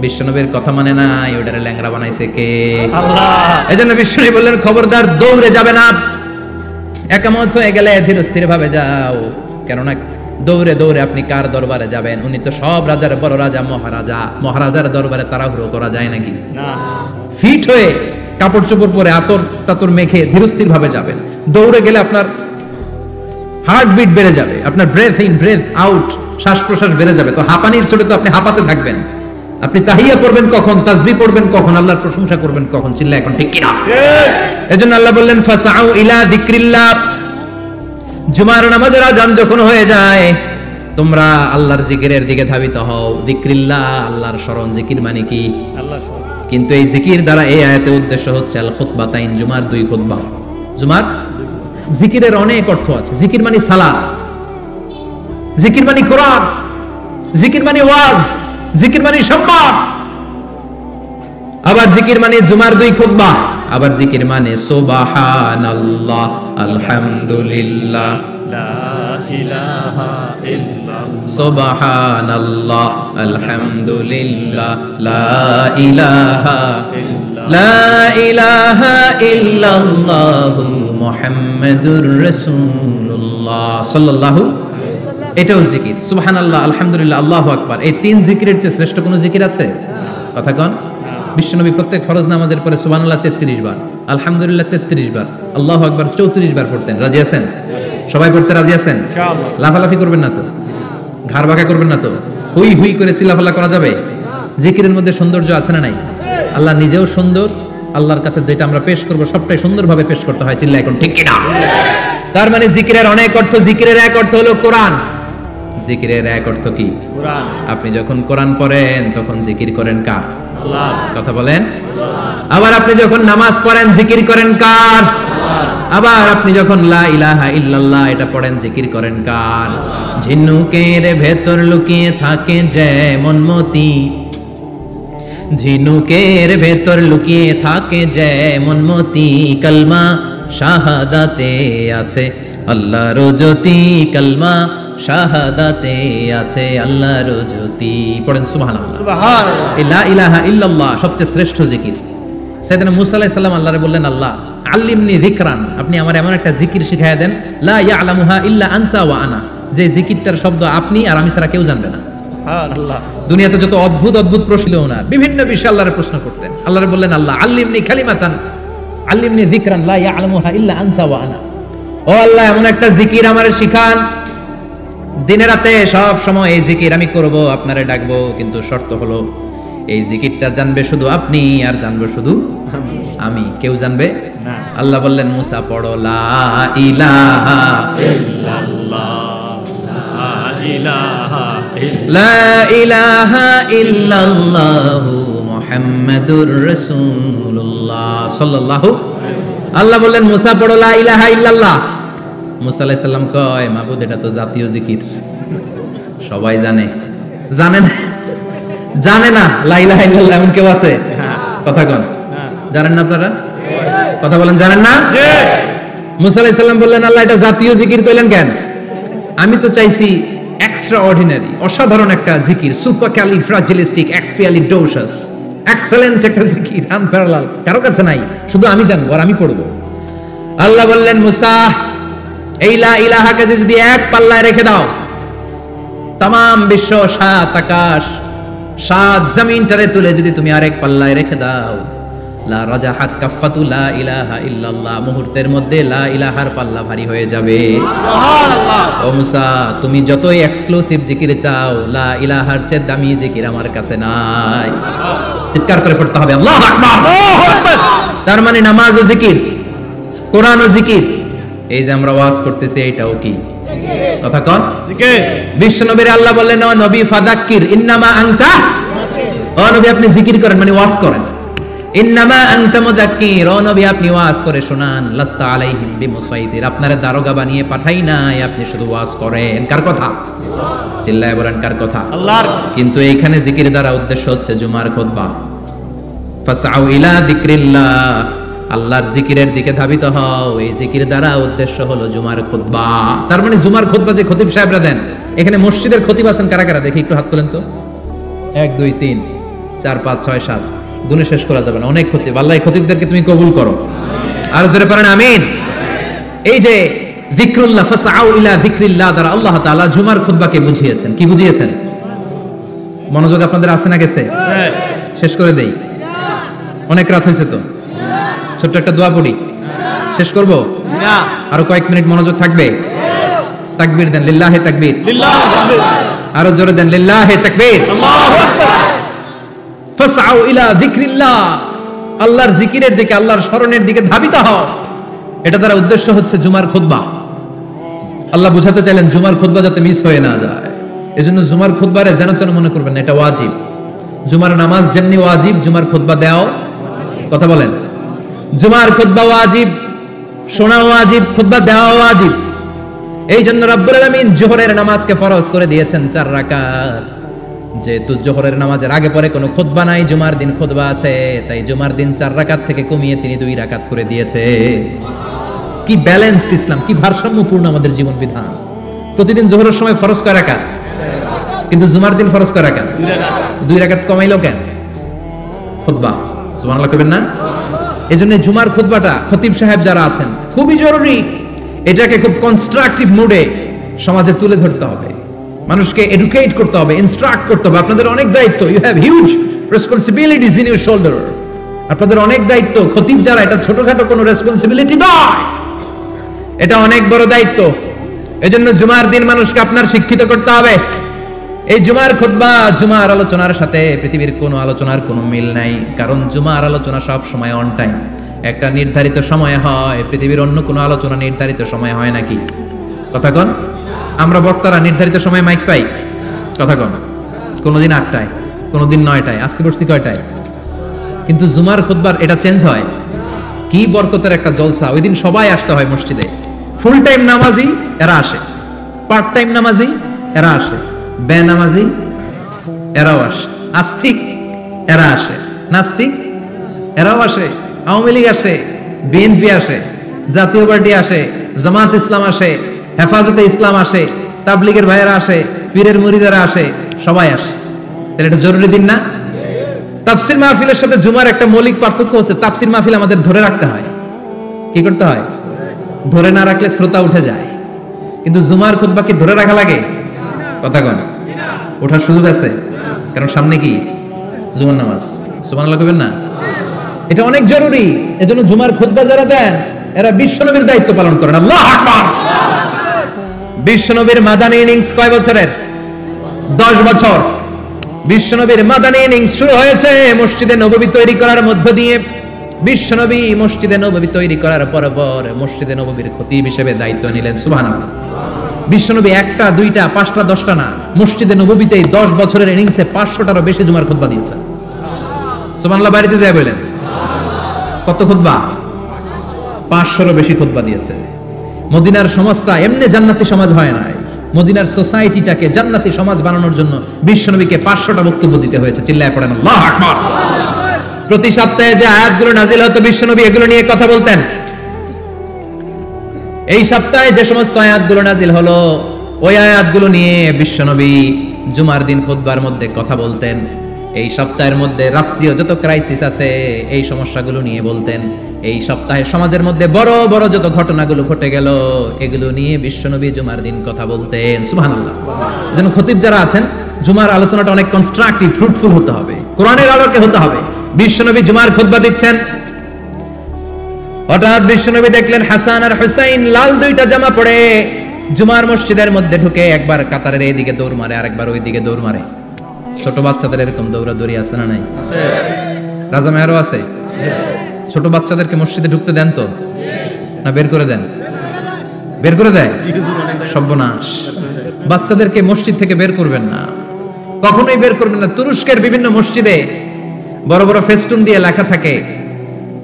বিশ্বনবীর কথা মানে নাই, ওটারে ল্যাংড়া বানাইছে কে? আল্লাহ। এজন্য বিশ্বনবী বললেন খবরদার দৌড়ে যাবে না, একামত হয়ে গেলে ধীর স্থির ভাবে যাও। কেননা দৌড়ে দৌড়ে আপনি কার দরবারে যাবেন? উনি তো সব রাজার বড় রাজা, মহারাজা। মহারাজার দরবারে তাড়াহুড়ো করা যায় নাকি? না। ফিট হয়ে কাপড় চোপড় পরে আতর টাতর মেখে ধীরস্থির ভাবে যাবেন। দৌড়ে গেলে আপনার হার্টবিট বেড়ে যাবে, আপনার ব্রেথ ইন ব্রেথ আউট, শ্বাস প্রশ্বাস বেড়ে যাবে। তো হাঁপানির চোটে তো আপনি হাঁপাতে থাকবেন। আপনি তাহিয়া পড়বেন কখন, তাসবিহ পড়বেন কখন, আল্লাহর প্রশংসা করবেন কখন? চিল্লা এখন ঠিক কিনা? এজন্য আল্লাহ বললেন ফাসাউ ইলা যিকরিল্লাহ, জুমার নামাজের আযান যখন হয়ে যায় তোমরা আল্লাহর জিকিরের দিকে ধাবিত হও। যিকরিল্লাহ, আল্লাহর স্মরণ। জিকির মানে কি? আল্লাহর স্মরণ। কিন্তু এই জিকির দ্বারা এই আয়াতের উদ্দেশ্য হচ্ছে আল খুতবাতাইন, জুমার 2 খুতবা। জুমার জিকিরের অনেক অর্থ আছে। জিকির মানে সালাত, জিকির মানে কোরআন, জিকির মানে ওয়াজ, জিকির মানে সম্মান। আবার জিকির মানে জুমার 2 খুতবা। আবার জিকির মানে সুবহানাল্লাহ, আলহামদুলিল্লাহ, লা ইলাহা ইল্লাল্লাহ, সুবহানাল্লাহ, আলহামদুলিল্লাহ, লা ইলাহা ইল্লাল্লাহ, লা ইলাহা ইল্লাল্লাহ, মুহাম্মাদুর রাসূলুল্লাহ সাল্লাল্লাহু। এটাও জিকির। সুবহানাল্লাহ, আলহামদুলিল্লাহ, আল্লাহু আকবার। এই 3 জিকিরের চেয়ে শ্রেষ্ঠ কোনো জিকির আছে? কথা কোন? বিশ্বনবী প্রত্যেক ফরজ নামাজের পরে সুবহানাল্লাহ 33 বার, আলহামদুলিল্লাহ 33 বার, আল্লাহু আকবার 34 বার পড়তেন। রাজি আছেন? সবাই পড়তে রাজি আছেন? ইনশাআল্লাহ। লাফালাফি করবেন না তো, ঘাড় বাঁকা করবেন না তো, হুই হুই করে চিল্লাফাল্লা করা যাবে? জিকিরের মধ্যে সৌন্দর্য আছে না নাই? আল্লাহ নিজেও সুন্দর, আল্লাহর কাছে যেটা আমরা পেশ করব সবটাই সুন্দরভাবে পেশ করতে হয়। চিল্লা এখন ঠিক কিনা? তার মানে জিকিরের অনেক অর্থ। জিকিরের এক অর্থ হলো কোরআন। জিকিরের এক অর্থ কি? কোরআন। আপনি যখন কোরআন পড়েন তখন জিকির করেন কার? আল্লাহ। কথা বলেন। আবার আপনি যখন নামাজ পড়েন জিকির করেন কার? আল্লাহ। আবার আপনি যখন লা ইলাহা ইল্লাল্লাহ এটা পড়েন জিকির করেন কার? ঝিনুকের ভেতর লুকিয়ে থাকে যেমন মতি, ঝিনুকের ভেতর লুকিয়ে থাকে যেমন মতি, কালমা শাহাদাতে আছে আল্লাহর জ্যোতি, কালমা শাহাদাতে আছে আল্লাহর জ্যোতি। পড়েন সুবহানাল্লাহ। সুবহানাল্লাহ। লা ইলাহা ইল্লাল্লাহ সবচেয়ে শ্রেষ্ঠ জিকির। সাইয়েদনা মুসা আলাইহিস সালাম আল্লাহরে বললেন, আল্লাহ আল্লিমনি যিকরান, আপনি আমার এমন একটা জিকির শিখাইয়া দেন, লা ইয়ালামুহা ইল্লা আনতা ওয়া আনা, যে জিকিরটার শব্দ আপনি আর আমি ছাড়া কেউ জানবে না। সুবহানাল্লাহ। দুনিয়াতে যত অদ্ভুত অদ্ভুত প্রশ্ন ওনার, বিভিন্ন বিষয়ে আল্লাহরে প্রশ্ন করতেন। আল্লাহরে বললেন, আল্লাহ আল্লিমনি কালিমাতান, আল্লিমনি যিকরান লা ইয়ালামুহা ইল্লা আনতা ওয়া আনা। ও আল্লাহ এমন একটা জিকির আমারে শিখান, দিনে রাতে সব সময় এই জিকির আমি করব, আপনারে ডাকবো, কিন্তু শর্ত হলো এই জিকিরটা জানবে শুধু আপনি আর জানবো শুধু আমি, কেউ জানবে না। আল্লাহ বললেন, মুসা পড়ো লা ইলাহা ইল্লাল্লাহ, লা ইলাহা ইল্লাল্লাহ, লা ইলাহা ইল্লাল্লাহ, মুহাম্মাদুর রাসূলুল্লাহ সাল্লাল্লাহু। আল্লাহ বললেন, মুসা পড়ো লা ইলাহা ইল্লাল্লাহ। মুসা আলাইহিস সালাম কয়, মাবুদ এটা তো জাতীয় জিকির, সবাই জানে। জানে না? জানে না লা ইলাহা ইল্লাল্লাহ এমন কেউ আছে? কথা কোন? জানেন না আপনারা? কথা বলেন, জানেন না? মুসা আলাইহিস সালাম বললেন, আল্লাহ এটা জাতীয় জিকির কইলেন কেন? আমি তো চাইছি এক্সট্রা অর্ডিনারি, অসাধারণ একটা জিকির, সুপারক্যালিফ্রাজিলিস্টিক এক্সপিয়ালিডোসাস, এক্সেলেন্ট একটা জিকির, আনপ্যারালাল, কারো কাছে নাই, শুধু আমি জানবো আর আমি পড়বো। আল্লাহ বললেন, মুসা এই লা ইলাহাকে যদি এক পাল্লায় রেখে দাও, তামাম বিশ্ব, 7 আকাশ 7 জমিনটারে তুলে যদি তুমি আরেক পাল্লায় রেখে দাও, লা রাজাহাত কাফাতু লা ইলাহা ইল্লাল্লাহ, মুহূর্তের মধ্যে লা ইলাহার পাল্লা ভারী হয়ে যাবে। সুবহানাল্লাহ। ও মুসা তুমি যতই এক্সক্লুসিভ জিকির চাও, লা ইলাহার চেয়ে দামি জিকির আমার কাছে নাই। চিৎকার করে পড়তে হবে আল্লাহু আকবার। আল্লাহু আকবার। তার মানে নামাজ ও জিকির, কোরআন ও জিকির, এই যে আমরা ওয়াজ করতেছি এটাও কি জিকির? কথা কোন? জিকির। বিশ্বনবীর আল্লাহ বললেন, ও নবী ফাযাক্কির ইন্নামা আনতা, ও নবী আপনি জিকির করেন মানে ওয়াজ করেন। ইন্নামা আনতা মুযাক্কির, ও নবী আপনি ওয়াজ করে শোনান, লাস্তা আলাইহিম বিমুসাইতির, আপনারা দারোগা বানিয়ে পাঠাই নাই, আপনি শুধু ওয়াজ করেন। কার কথা? চিল্লায় বলেন কার কথা? আল্লাহর। কিন্তু এইখানে জিকির দ্বারা উদ্দেশ্য হচ্ছে জুমার খুতবা। ফাসআউ ইলা যিকরিল্লাহ, আল্লাহর জিকিরের দিকে ধাবিত হও, এই জিকির দ্বারা উদ্দেশ্য হলো জুমার খুতবা। তার মানে জুমার খুতবা যে খতিব সাহেবরা দেন, এখানে মসজিদের খতিব আছেন কারা কারা দেখি একটু হাত তোলেন তো। 1 2 3 4 5 6 7, গুণে শেষ করা যাবে না, অনেক খতিব। আল্লাহ এই খতিবদেরকে তুমি কবুল করো, আর জোরে পড়েন আমিন। এই যে যিকরুল্লাহ, ফাসআউ ইলা যিকরিল্লাহ দ্বারা আল্লাহ তাআলা জুমার খুতবাকে বুঝিয়েছেন। কি বুঝিয়েছেন? মনোযোগ আপনাদের আছে না গেছে? শেষ করে দেই, অনেক রাত হয়েছে তো। ছোট্ট একটা দোয়া পড়ি, শেষ করব না, আরো কয়েক মিনিট মনোযোগ থাকবে। তাকবীর দেন, লিল্লাহি তাকবীর, আরো জোরে দেন, লিল্লাহি তাকবীর, আল্লাহু আকবার। ফাসআউ ইলা যিকরিল্লাহ, আল্লাহর জিকিরের দিকে, আল্লাহর স্মরণের দিকে ধাবিত হও। এটা দ্বারা উদ্দেশ্য হচ্ছে জুমার খুতবা। আল্লাহ বুঝাতে চাইলেন জুমার খুতবা যাতে মিস হয়ে না যায়, এজন্য জুমার খুতবারে যেন তেন মনে করবেন না, এটা ওয়াজিব। জুমার নামাজ যেমনি ওয়াজিব, জুমার খুতবা দেওয়া, কথা বলেন, জুমার খুতবা ওয়াজিব, শোনা ওয়াজিব, খুতবা দেওয়া ওয়াজিব। এই জন্য রব্বুল আলামিন জোহরের নামাজকে ফরজ করে দিয়েছেন 4 রাকাত। যেহেতু জোহরের নামাজের আগে পরে কোনো খুতবা নাই, জুমার দিন খুতবা আছে, তাই জুমার দিন 4 রাকাত থেকে কমিয়ে তিনি 2 রাকাত করে দিয়েছে। কি ব্যালেন্সড ইসলাম, কি ভারসাম্যপূর্ণ আমাদের জীবন বিধান। প্রতিদিন জোহরের সময় ফরজ কয় রাকাত, কিন্তু জুমার দিন ফরজ কয় রাকাত, 2 রাকাত কমাইলো কেন? খুতবা, সুবহানাল্লাহ কইবেন না? এজন্য জুমার খুতবাটা খতিব সাহেব যারা আছেন খুবই জরুরি। এটাকে খুব কনস্ট্রাকটিভ মুডে সমাজে তুলে ধরতে হবে, মানুষকে এডুকেট করতে হবে, ইনস্ট্রাক্ট করতে হবে। আপনাদের অনেক দায়িত্ব, you have huge responsibilities in your shoulder. আপনাদের অনেক দায়িত্ব, খতিব যারা, এটা ছোটখাটো কোনো রেসপন্সিবিলিটি নয়, এটা অনেক বড় দায়িত্ব। এজন্য জুমার দিন মানুষকে আপনার শিক্ষিত করতে হবে। এই জুমার খুতবা, জুমার আলোচনার সাথে পৃথিবীর কোনো আলোচনার কোনো মিল নাই, কারণ জুমার আলোচনা সব সময় অন টাইম, একটা নির্ধারিত সময়ে হয়। পৃথিবীর অন্য কোনো আলোচনা নির্ধারিত সময় হয় নাকি? কথা কন। আমরা বক্তারা নির্ধারিত সময় মাইক পাই, কথা কন। কোনোদিন 8টায়, কোনোদিন 9টায়, আজকে বসছি কয়টায়? কিন্তু জুমার খুতবার এটা চেঞ্জ হয়। কি বরকতের একটা জলসা! ওই দিন সবাই আসতে হয় মসজিদে। ফুল টাইম নামাজি এরা আসে, পার্ট টাইম নামাজি এরা আসে, বেনামাজি এরাও আসে, আস্তিক এরা আসে, নাস্তিক এরাও আসে, আওয়ামী লীগ আসে, বিএনপি আসে, জাতীয় পার্টি আসে, জামাত ইসলাম আসে, হেফাজতে ইসলাম আসে, তাবলিগের ভাইয়েরা আসে, পীরের মুরিদেরা আসে, সবাই আসে। তাহলে এটা জরুরি দিন না? তাফসির মাহফিলের সাথে জুমার একটা মৌলিক পার্থক্য হচ্ছে, তাফসির মাহফিল আমাদের ধরে রাখতে হয়। কি করতে হয়? ধরে না রাখলে শ্রোতা উঠে যায়। কিন্তু জুমার খুতবা কি ধরে রাখা লাগে? কথা কন। ওঠার সুযোগ আছে, কারণ সামনে কি জুমার নামাজ। সুবহানাল্লাহ কইবেন না? এটা অনেক জরুরি। এজন্য জুমার খুতবা যারা দেন এরা বিশ্বনবীর দায়িত্ব পালন করেন। আল্লাহু আকবার। বিশ্বনবীর মাদানী ইনিংস কয় বছরের? 10 বছর। বিশ্বনবীর মাদানী ইনিংস শুরু হয়েছে মসজিদে নববী তৈরি করার মধ্য দিয়ে। বিশ্বনবী মসজিদে নববী তৈরি করার পর মসজিদে নববীর খতিব হিসেবে দায়িত্ব নিলেন। সুবহানাল্লাহ। বিশ্বনবী 1টা 2টা 5টা 10টা না, মসজিদে নববীতে 10 বছরের ইনিংসে 500টারও বেশি জুমার খুতবা দিয়েছেন। সুবহানাল্লাহ। বাড়িতে যায় বলেন কত খুতবা? 500রও বেশি খুতবা দিয়েছে। মদিনার সমাজটা এমনি জান্নাতি সমাজ হয় নাই, মদিনার সোসাইটিটাকে জান্নাতি সমাজ বানানোর জন্য বিশ্বনবীকে 500টা বক্তব্য দিতে হয়েছে। চিল্লায় পড়েন আল্লাহু আকবার। প্রতি সপ্তাহে যে আয়াতগুলো নাজিল হতো বিশ্বনবী এগুলো নিয়ে কথা বলতেন। এই সপ্তাহে যে সমস্ত আয়াতগুলো নাজিল হলো ওই আয়াতগুলো নিয়ে বিশ্বনবী জুমার দিন খুতবার মধ্যে কথা বলতেন। এই সপ্তাহের মধ্যে রাষ্ট্রীয় যত ক্রাইসিস আছে এই সমস্যাগুলো নিয়ে বলতেন। এই সপ্তাহে সমাজের মধ্যে বড় বড় যত ঘটনাগুলো ঘটে গেল এগুলো নিয়ে বিশ্বনবী জুমার দিন কথা বলতেন। সুবহানাল্লাহ। যেন খতিব যারা আছেন জুমার আলোচনাটা অনেক কনস্ট্রাকটিভ, ফ্রুটফুল হতে হবে, কোরআনের আলোকে হতে হবে। বিশ্বনবী জুমার খুতবা দিচ্ছেন, হঠাৎ বিশ্বনবী দেখলেন হাসান আর হুসাইন লাল 2টা জামা পরে জুমার মসজিদের মধ্যে ঢুকে একবার কাতারের এইদিকে দৌড় মারে, আরেকবার ওইদিকে দৌড় মারে। ছোট বাচ্চাদের এরকম দৌড়াদৌড়ি আছে না নাই? রাজা মেয়ারও আছে। ছোট বাচ্চাদেরকে মসজিদে ঢুকতে দেন তো না বের করে দেন? বের করে দেয়। সর্বনাশ। বাচ্চাদেরকে মসজিদ থেকে বের করবেন না, কখনোই বের করবেন না। তুরস্কের বিভিন্ন মসজিদে বড় বড় ফেস্টুন দিয়ে লেখা থাকে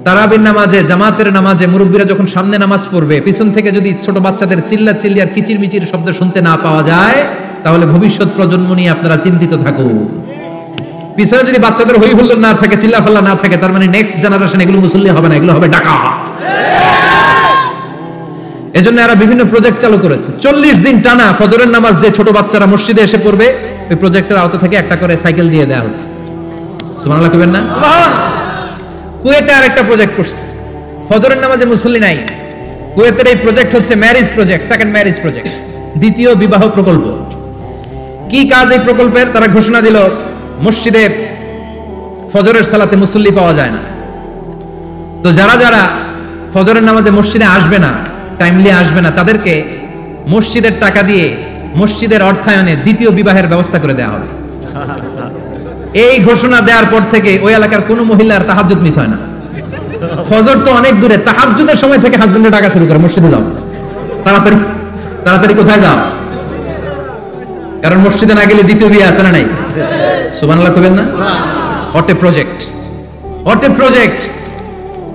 তারাবির নামাজে, জামাতের নামাজে মুরব্বীরা যখন সামনে নামাজ পড়বে, পিছন থেকে যদি ছোট বাচ্চাদের চিল্লাচিল্লি আর কিচিরমিচির শব্দ শুনতে না পাওয়া যায়, তাহলে ভবিষ্যৎ প্রজন্ম নিয়ে আপনারা চিন্তিত থাকুন। পিছনে যদি বাচ্চাদের হই হুল্লোড় না থাকে, চিল্লাফাল্লা না থাকে, তার মানে নেক্সট জেনারেশন এগুলো মুসল্লি হবে না, এগুলো হবে ডাকাত। এজন্য এরা বিভিন্ন প্রজেক্ট চালু করেছে। 40 দিন টানা ফজরের নামাজ যে ছোট বাচ্চারা মসজিদে এসে পড়বে, ওই প্রজেক্টের আওতা থেকে একটা করে সাইকেল দিয়ে দেওয়া হচ্ছে। সুবহানাল্লাহ কইবেন না? কুয়েতে আরেকটা প্রজেক্ট করছে, ফজরের নামাজে মুসল্লি নাই। কুয়েতের এই প্রজেক্ট হচ্ছে marriage project, second marriage project, দ্বিতীয় বিবাহ প্রকল্প। কি কাজ এই প্রকল্পের? তারা ঘোষণা দিল মসজিদে ফজরের সালাতে মুসল্লি পাওয়া যায় না, তো যারা যারা ফজরের নামাজে মসজিদে আসবে না, টাইমলি আসবে না, তাদেরকে মসজিদের টাকা দিয়ে মসজিদের অর্থায়নে দ্বিতীয় বিবাহের ব্যবস্থা করে দেওয়া হবে। এই ঘোষণা দেওয়ার পর থেকে ওই এলাকার কোন মহিলার তাহাজ্জুদ মিস হয় না। ফজর তো অনেক দূরে, তাহাজ্জুদের সময় থেকে হাজবেন্ডের ডাকা শুরু করে, মসজিদে যাও, তাড়াতাড়ি তাড়াতাড়ি কোথায় যাও, কারণ মসজিদে না গেলে দ্বিতীয় বিয়ে আছে না নাই? সুবহানাল্লাহ কইবেন না? অটে প্রজেক্ট, অটে প্রজেক্ট,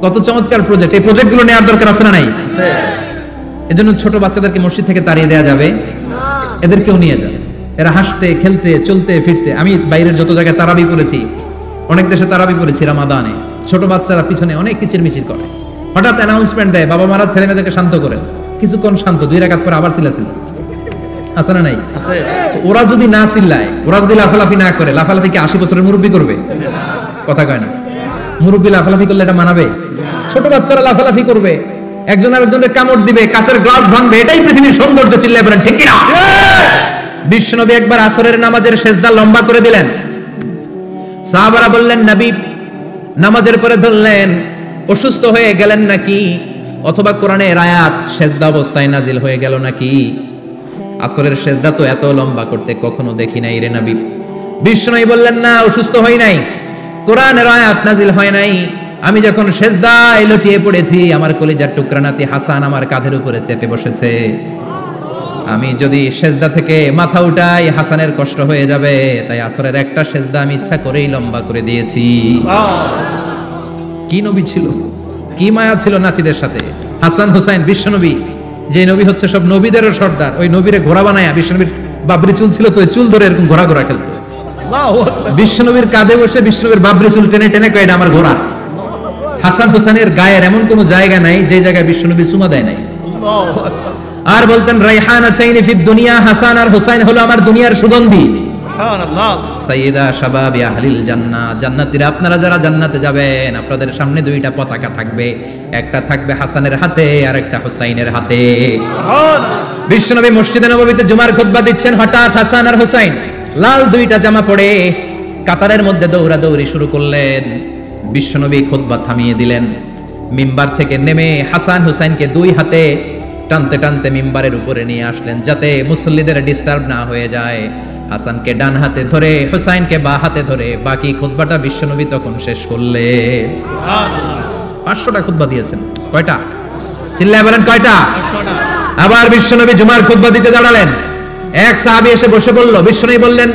কত চমৎকার প্রজেক্ট! এই প্রজেক্টগুলো নেওয়ার দরকার আছে না নাই? এজন্য ছোট বাচ্চাদেরকে মসজিদ থেকে তাড়িয়ে দেওয়া যাবে, এদেরকেও নিয়ে যাবে। এরা হাসতে খেলতে চলতে ফিরতে, আমি বাইরের যত জায়গায় তারাবি পড়েছি, অনেক দেশে তারাবি পড়েছি রামাদানে, ছোট বাচ্চারা পিছনে অনেক কিচিরমিচির করে, হঠাৎ অ্যানাউন্সমেন্ট দেয় বাবা মারা ছেলে মেয়েদেরকে শান্ত করেন, কিছুক্ষণ শান্ত, 2 রাকাত পর আবার চিল্লাচিল্লি, আছে না নাই? ওরা যদি না চিল্লায়, ওরা যদি লাফালাফি না করে, লাফালাফি কি 80 বছরের মুরব্বী করবে? কথা কয় না। মুরব্বী লাফালাফি করলে এটা মানাবে? ছোট বাচ্চারা লাফালাফি করবে, একজন আরেকজনের কামড় দিবে, কাঁচের গ্লাস ভাঙবে, এটাই পৃথিবীর সৌন্দর্য। চিল্লায় বলেন ঠিক কিনা? বিশ্বনবী একবার আসরের নামাজের সেজদা লম্বা করে দিলেন, সাহাবারা বললেন নবী নামাজের পরে ধরলেন অসুস্থ হয়ে গেলেন নাকি, অথবা কোরআনের আয়াত সেজদা অবস্থায় নাজিল হয়ে গেল নাকি? আসরের সেজদা তো এত লম্বা করতে কখনো দেখি নাই রে নবী। বিশ্বনবী বললেন না, অসুস্থ হই নাই, কোরআনের আয়াত নাজিল হয় নাই, আমি যখন সেজদায় লুটিয়ে পড়েছি, আমার কলিজার টুকরা নাতি হাসান আমার কাঁধের উপরে চেপে বসেছে, আমি যদি সেজদা থেকে মাথা উঠাই হাসানের কষ্ট হয়ে যাবে, তাই আসরের একটা সেজদা আমি ইচ্ছা করেই লম্বা করে দিয়েছি। কি নবী ছিল, কি মায়া ছিল নাতিদের সাথে। হাসান হুসাইন, বিশ্বনবী যে নবী হচ্ছে সব নবীদেরও সর্দার, ওই নবীরে ঘোড়া বানায়া, বিশ্বনবীর বাবরি চুল ছিল তো, চুল ধরে এরকম ঘোড়া ঘোড়া খেলতো, বিশ্বনবীর কাঁধে বসে বিশ্বনবীর বাবরি চুল টেনে টেনে কয় এটা আমার ঘোড়া। হাসান হুসাইনের গায়ের এমন কোন জায়গা নাই যে জায়গায় বিশ্বনবী চুমা দেয় নাই। আর বলতেন রাইহানাতাইনি ফিদ দুনিয়া, হাসান আর হুসাইন হলো আমার দুনিয়ার সুগন্ধি। সুবহানাল্লাহ। সাইয়্যিদা শাবাবি আহলিল জান্নাহ, জান্নাতীরা আপনারা যারা জান্নাতে যাবেন, আপনাদের সামনে 2টা পতাকা থাকবে, একটা থাকবে হাসানের হাতে আর একটা হুসাইনের হাতে। সুবহানাল্লাহ। বিশ্বনবী মসজিদে নববীতে জুমার খুতবা দিচ্ছেন, হঠাৎ হাসান আর হুসাইন লাল 2টা জামা পরে কাতারের মধ্যে দৌড়াদৌড়ি শুরু করলেন। বিশ্বনবী খুতবা থামিয়ে দিলেন, মিম্বার থেকে নেমে হাসান হুসাইনকে 2 হাতে টানতে টানতে মিম্বারের উপরে নিয়ে আসলেন, যাতে মুসল্লিদের ডিস্টার্ব না হয়ে যায়। হাসানকে ডান হাতে ধরে, হুসাইনকে বাঁ হাতে ধরে বাকি খুতবাটা বিশ্বনবী তখন শেষ করলেন। সুবহানাল্লাহ। 500টা খুতবা দিয়েছেন। কয়টা? চিল্লায় বলেন কয়টা? 500টা। আবার বিশ্বনবী জুমার খুতবা দিতে দাঁড়ালেন, এক সাহাবী এসে বসে বলল, বিশ্বনবী বললেন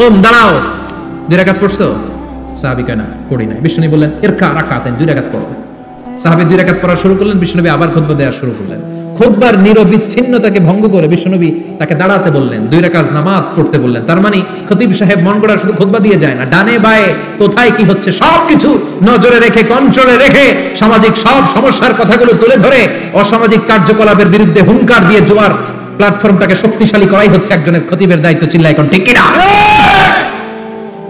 ওম দাঁড়াও, 2 রাকাত পড়ছো? সাহাবী কয় না পড়ি নাই। বিশ্বনবী বললেন ইরকা রাকাতাইন, 2 রাকাত পড়ো। সাহাবী 2 রাকাত পড়া শুরু করলেন, বিশ্বনবী আবার খুতবা দেওয়া শুরু করলেন। খুতবার নিরবিচ্ছিন্নতাকে ভঙ্গ করে বিশ্বনবী তাকে দাঁড়াতে বললেন, 2 রাকাত নামাজ পড়তে বললেন। তার মানে খতিব সাহেব মন গড়া শুধু খুতবা দিয়ে যায় না, ডানে বায়ে কোথায় কি হচ্ছে সবকিছু নজরে রেখে, কন্ট্রোলে রেখে, সামাজিক সব সমস্যার কথাগুলো তুলে ধরে অসামাজিক কার্যকলাপের বিরুদ্ধে হুঙ্কার দিয়ে জোয়ার প্ল্যাটফর্মটাকে শক্তিশালী করাই হচ্ছে একজনের খতিবের দায়িত্ব। চিল্লায় এখন ঠিক কিনা?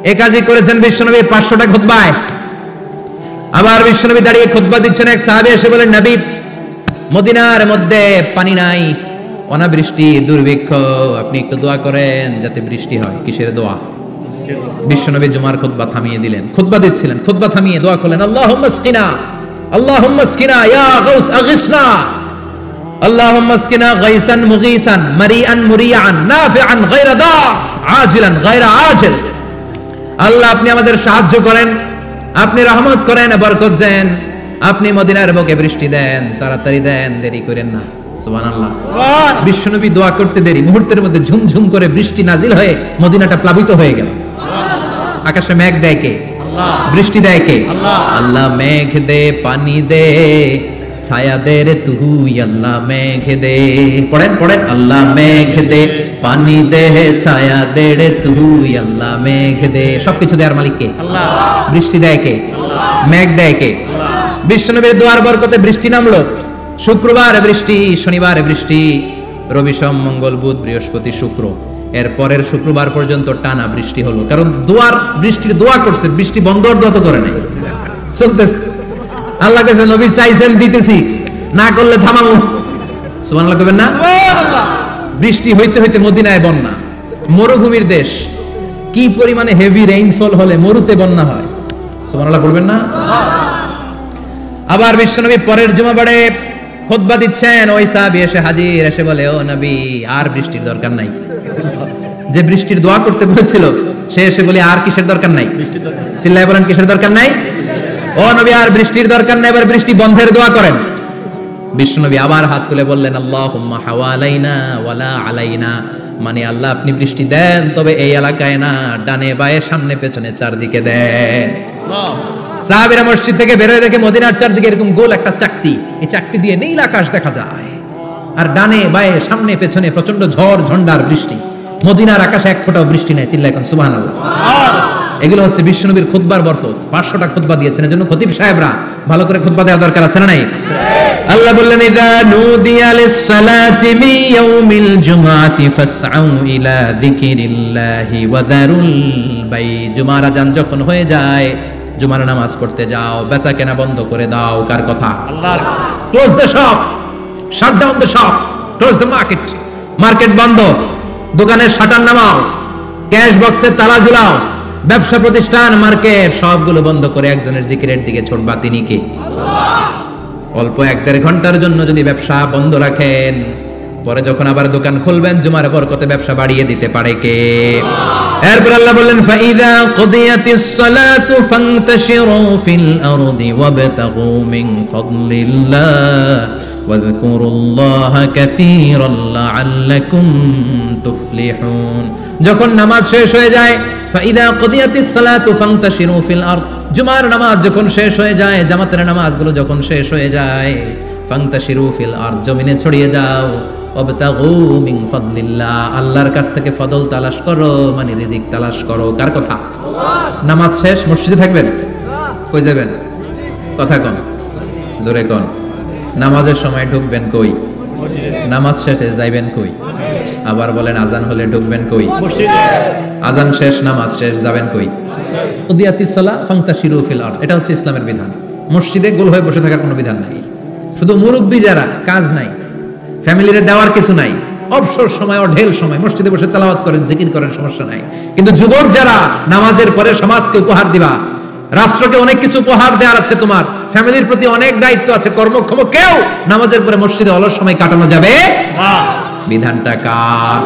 এই কাজই করেছেন বিশ্বনবী 500টা খুতবায়। আবার বিশ্বনবী দাঁড়িয়ে খুতবা দিচ্ছেন, এক সাহাবী এসে বলেন নবী মদিনার মধ্যে পানি নাই, অনাবৃষ্টি, দুর্ভিক্ষ, আপনি একটু দোয়া করেন যাতে বৃষ্টি হয়। কিসের দোয়া? বিশ্বনবী জুমার খুতবা থামিয়ে দিলেন, খুতবা দিচ্ছিলেন, খুতবা থামিয়ে দোয়া করলেন, আল্লাহুম্মা আসকিনা, আল্লাহুম্মা আসকিনা ইয়া গাউস আগিসনা, আল্লাহুম্মা আসকিনা গাইসান মুগীসান মারিআন মুরিআন নাফিআন গায়রা দার আজিলান গায়রা আজিল। আল্লাহ আপনি আমাদের সাহায্য করেন, আপনি রহমত করেন, বরকত দেন, আপনি মদিনার বুকে বৃষ্টি দেন, তাড়াতাড়ি দেন, দেরি করেন না। সুবহানাল্লাহ। বিশ্বনবী দোয়া করতে দেরি, মুহূর্তের মধ্যে ঝুমঝুম করে বৃষ্টি নাজিল হয়ে মদিনাটা প্লাবিত হয়ে গেল। আকাশে মেঘ দেয় কে? বৃষ্টি দেয় কে? আল্লাহ। মেঘ দে পানি দে ছায়া দে রে তুই আল্লাহ মেঘ দে। পড়েন পড়েন, আল্লাহ মেঘ দে পানি দে ছায়া দে রে তুই আল্লাহ মেঘ দে। সবকিছু দেওয়ার মালিক কে? আল্লাহ। বৃষ্টি দেয় কে? মেঘ দেয় কে? বিশ্বনবীর দোয়ার বরকতে বৃষ্টি নামলো। শুক্রবার বৃষ্টি, শনিবার বৃষ্টি, রবি সোম মঙ্গল বুধ বৃহস্পতি শুক্র, এর পরের শুক্রবার পর্যন্ত টানা বৃষ্টি হলো। কারণ বৃষ্টির দোয়া করছে, বৃষ্টি বন্ধ দত করে নাই, চলতেছে। আল্লাহ কাছে নবী চাইছেন দিতেছি, না করলে থামাবো। সুবহানাল্লাহ কইবেন না? বৃষ্টি হইতে হইতে মদিনায় বন্যা, মরুভূমির দেশ, কি পরিমাণে হেভি রেইনফল হলে মরুতে বন্যা হয়। সুবহানাল্লাহ বলবেন না? আবার বিশ্বনবী পরের জুমাবারে খুতবা দিচ্ছেন, ওই সাহাবী এসে হাজির, এসে বলে, ও নবী আর বৃষ্টির দরকার নাই। যে বৃষ্টির দোয়া করতে বলেছিল সে এসে বলে আর কিসের দরকার নাই? চিল্লায় বলেন কিসের দরকার নাই? ও নবী আর বৃষ্টির দরকার নাই, এবার বৃষ্টি বন্ধের দোয়া করেন। বিশ্বনবী আবার হাত তুলে বললেন, আল্লাহুম্মা হাওয়ালাইনা ওয়ালা আলাইনা, মানে আল্লাহ আপনি বৃষ্টি দেন তবে এই এলাকায় না, ডানে বায়ে সামনে পেছনে চারদিকে দেন। সাহাবীরা মসজিদ থেকে বের হয়ে দেখে মদিনার চারদিকে এরকম গোল একটা চাকতি, এই চাকতি দিয়ে নীল আকাশ দেখা যায়, আর ডানে বায়ে সামনে পেছনে প্রচন্ড ঝড় ঝন্ডার বৃষ্টি। মদিনার আকাশে এক ফোঁটাও বৃষ্টি নেই। চিল্লায় এখন সুবহানাল্লাহ। এগুলো হচ্ছে বিশ্বনবীর খুতবার বরকত। 500টা খুতবা দিয়েছেন, এজন্য খতিব সাহেবরা ভালো করে খুতবা দেওয়ার দরকার আছে না নাই? আল্লাহ বললেন, ইযা নুদিয়া লিস-সালাতি মিন ইয়াউমিল জুমআতি ফাসআউ ইলা যিকিরিল্লাহি ওয়া যারুল বাই। জুমার আযান যখন হয়ে যায়, জুমার নামাজ পড়তে যাও, বেচা কেনা বন্ধ করে দাও। কার কথা? আল্লাহর। Close the shop, shut down the shop, close the market. Market বন্ধ, দোকানের শাটার নামাও, ক্যাশ বক্সের তালা ঝুলাও, ব্যবসা প্রতিষ্ঠান মার্কেট সবগুলো বন্ধ করে একজনের জিকিরের দিকে ছুটবা। তিনি কে? আল্লাহ। অল্প 1-1.5 ঘন্টার জন্য যদি ব্যবসা বন্ধ রাখেন, পরে যখন আবার দোকান খুলবেন জুমার বরকতে ব্যবসা বাড়িয়ে দিতে পারে কে? এরপর আল্লাহ বললেন, ফাইযা কুদিয়াতিস সালাতু ফান্তাশিরু ফিল আরদি ওয়াবতাগু মিন ফাদলিল্লাহ ওয়াযকুরুল্লাহা কাসীরান লাআল্লাকুম তুফলিহুন। যখন নামাজ শেষ হয়ে যায়, ফাইযা কুদিয়াতিস সালাতু ফান্তাশিরু ফিল আরদ, জুমার নামাজ যখন শেষ হয়ে যায়, জামাতের নামাজগুলো যখন শেষ হয়ে যায়, ফান্তাশিরু ফিল আরদ, জমিনে ছড়িয়ে যাও, ওয়াবতাগু মিন ফাদলিল্লাহ, আল্লাহর কাছ থেকে ফজল তালাশ করো, মানে রিজিক তালাশ করো। কার কথা? আল্লাহ। নামাজ শেষ মসজিদে থাকবেন? কই যাবেন? কথা কোন, জোরে কোন। নামাজের সময় ঢুকবেন কই? নামাজ শেষে যাইবেন কই? আবার বলেন আজান হলে ঢুকবেন কই? মসজিদে। আজান শেষ নামাজ শেষ যাবেন কই? কুদিয়াতিস সালাহ ফান্তাশিরু ফিল আরদ, এটা হচ্ছে ইসলামের বিধান। মসজিদে গোল হয়ে বসে থাকার কোনো বিধান নাই। শুধু মুরব্বী যারা, কাজ নাই, ফ্যামিলিরে দেওয়ার কিছু নাই, অবসর সময় অঢেল সময় মসজিদে বসে তেলাওয়াত করেন, জিকির করেন, সমস্যা নাই। কিন্তু যুবক যারা নামাজের পরে সমাজকে উপহার দিবা, রাষ্ট্রকে অনেক কিছু উপহার দেওয়ার আছে, তোমার ফ্যামিলির প্রতি অনেক দায়িত্ব আছে, কর্মক্ষম কেউ নামাজের পরে মসজিদে অলস সময় কাটানো যাবে না। বিধানটা কার?